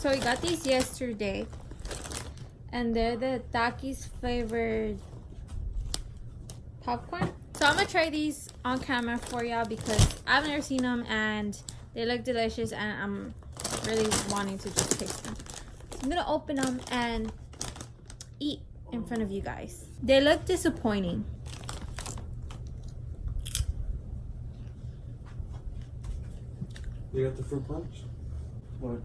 So we got these yesterday, and they're the Takis flavored popcorn. So I'm gonna try these on camera for y'all because I've never seen them and they look delicious, and I'm really wanting to just taste them. So I'm gonna open them and eat in front of you guys. They look disappointing. You got the fruit punch? What?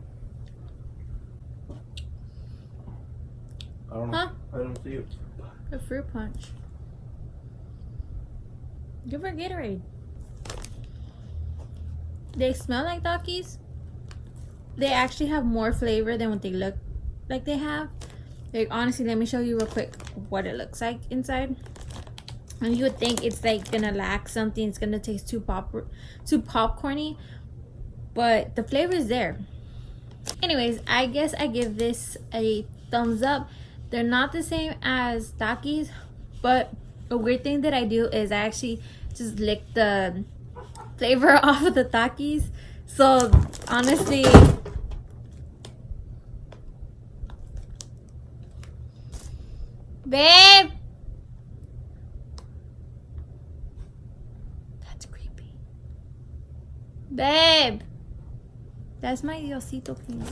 I don't know. Huh? I don't see it. A fruit punch. Give her Gatorade. They smell like Takis. They actually have more flavor than what they look like they have. Like, honestly, let me show you real quick what it looks like inside. And you would think it's like gonna lack something. It's gonna taste too popcorny, but the flavor is there. Anyways, I guess I give this a thumbs up. They're not the same as Takis, but a weird thing that I do is I actually just lick the flavor off of the Takis. So honestly, babe, that's creepy. Babe, that's my Diosito peanut.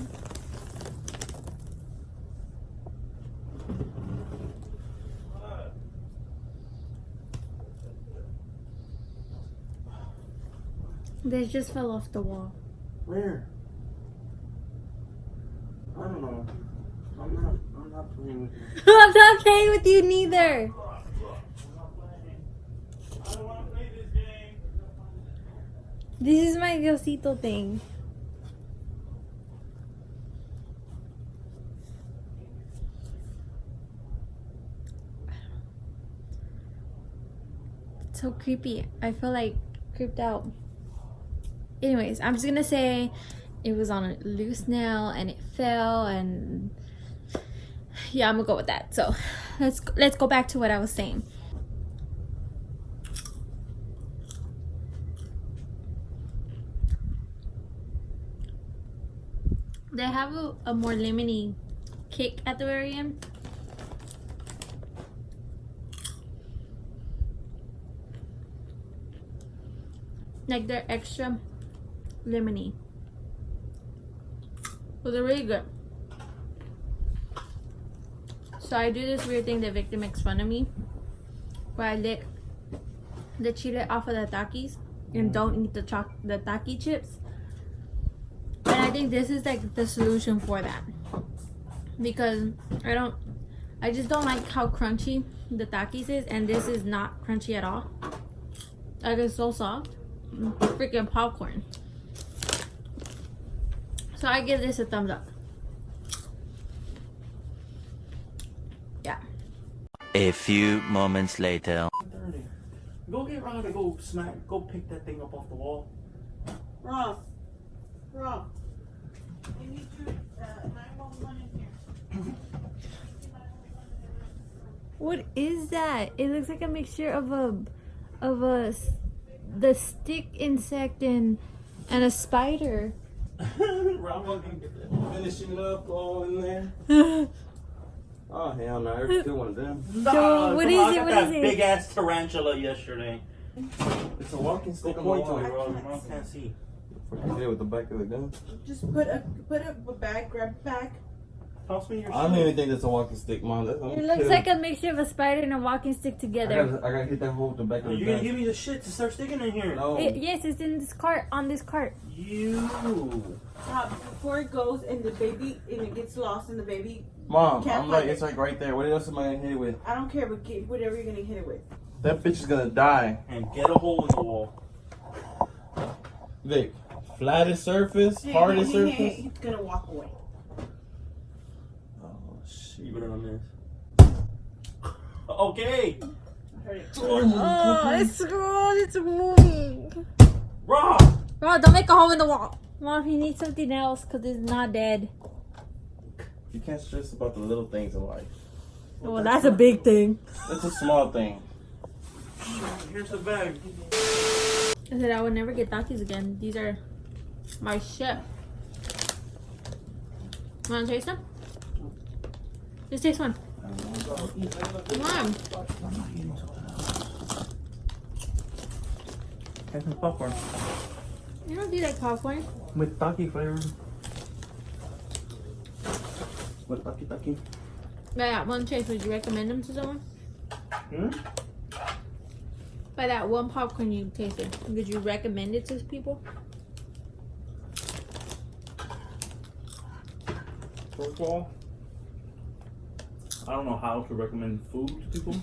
This just fell off the wall. Where? I don't know. I'm not playing with you. I'm not playing with you neither. I don't want to play this game. This is my Diosito thing. It's so creepy. I feel like creeped out. Anyways, I'm just gonna say it was on a loose nail and it fell, and yeah, I'm gonna go with that. So let's go back to what I was saying. They have a more lemony kick at the very end. Like, they're extra lemony. But they're really good. So I do this weird thing that Victor makes fun of me, where I lick the chile off of the Takis and don't eat the Taki chips. And I think this is like the solution for that, because I just don't like how crunchy the Takis is, and this is not crunchy at all. Like, it's so soft. Freaking popcorn. So I give this a thumbs up. Yeah. A few moments later. Go get Ron to go pick that thing up off the wall. Ron. I need you 911 in here. What is that? It looks like a mixture of the stick insect and a spider. Ron finishing it up all in there. Oh hell no! I already killed one of them. So what is it? What is it? Big ass tarantula yesterday. It's a walking stick on the Point to wall. it, bro. Mom can't see. Fucking hit it with the back of the gun. Just put a bag, grab a bag. Toss me your I don't even think that's a walking stick, Mom. It looks like a mixture of a spider and a walking stick together. I gotta hit that hole with the back of the You're gun. gonna give me the shit to start sticking in here. No. Yes, it's in this cart. On this cart. You. Before it goes and the baby and it gets lost in the baby. Mom, Can't I'm like, find it's like right there. What else am I gonna hit it with? I don't care, but get whatever you're gonna hit it with. That bitch is gonna die. And get a hole in the wall. Vic, flattest surface, hardest surface. He's gonna walk away. Oh shit. You better on this. Okay. Heard it. Oh, it's moving. Raw. Bro, don't make a hole in the wall. Mom, he needs something else because it's not dead. You can't stress about the little things in life. Well, that's a big thing. It's a small thing. Here's the bag. I said I would never get Takis again. These are my shit. Want to taste them? Just taste one. Come on. Have some popcorn. You don't do like popcorn. With Taki flavor. With Taki. By that one taste, would you recommend them to someone? Hmm? By that one popcorn you tasted, would you recommend it to people? First of all, I don't know how to recommend food to people.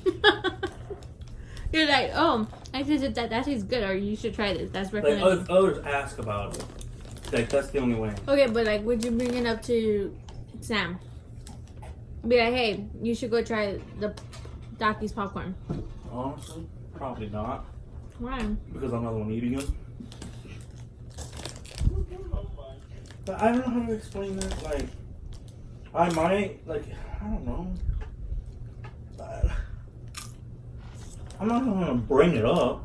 You're like, oh, I tasted that. That tastes good, or you should try this. That's Like recommended. others ask about it. Like that's the only way. Okay, but like, would you bring it up to Sam? Be like, hey, you should go try the Takis popcorn. Honestly, probably not. Why? Because I'm not the one eating them. But I don't know how to explain that. Like, I might, like, I don't know. I'm not gonna bring it up.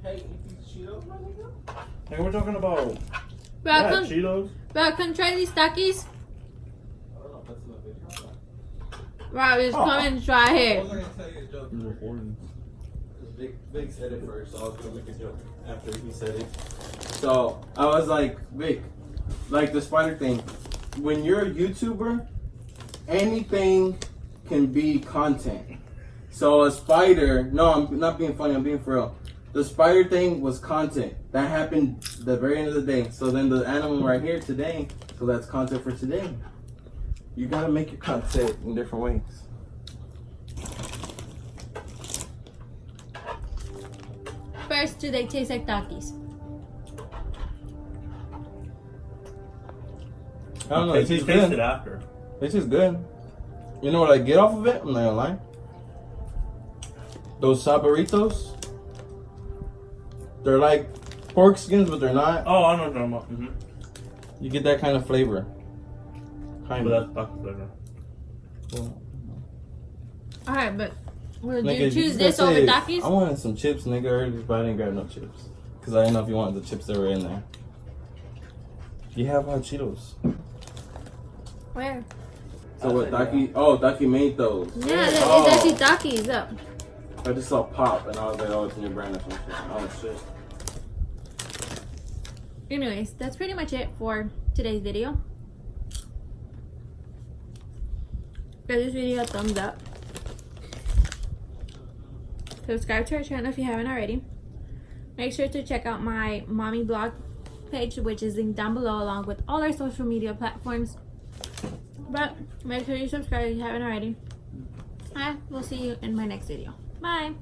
Hey, you Cheetos, my nigga? Like, we're talking about Bro, Cheetos. come try these Takis. I don't know if that's enough video. Bro, just come and try I it. was gonna tell you a joke. You're recording. Because Vic said it first, so I was gonna make a joke after he said it. So I was like, Vic, like the spider thing. When you're a YouTuber, anything can be content. So a spider, no, I'm not being funny, I'm being for real. The spider thing was content. That happened the very end of the day. So then the animal right here today, so that's content for today. You gotta make your content in different ways. First, do they taste like Takis? I don't know, It it tastes tasted good. after. It's just good. You know what I get off of it? I'm not gonna lie. Those saboritos. They're like pork skins, but they're not. Oh, I know what you're talking about. Mm-hmm. You get that kind of flavor. Kind But of. that's Taki flavor. Alright, but would Nigga, you choose just this over said, Takis? I wanted some chips, nigga, earlier, but I didn't grab no chips. Because I didn't know if you wanted the chips that were in there. You have hot Cheetos. Where? So what, Taki? Oh, Taki made those. Yeah, Oh. it's actually Takis up. I just saw pop and I was like, oh, it's a new brand or something. Oh, shit. Anyways, that's pretty much it for today's video. Give this video a thumbs up. Subscribe to our channel if you haven't already. Make sure to check out my mommy blog page, which is linked down below, along with all our social media platforms. But make sure you subscribe if you haven't already. And we'll see you in my next video. Bye.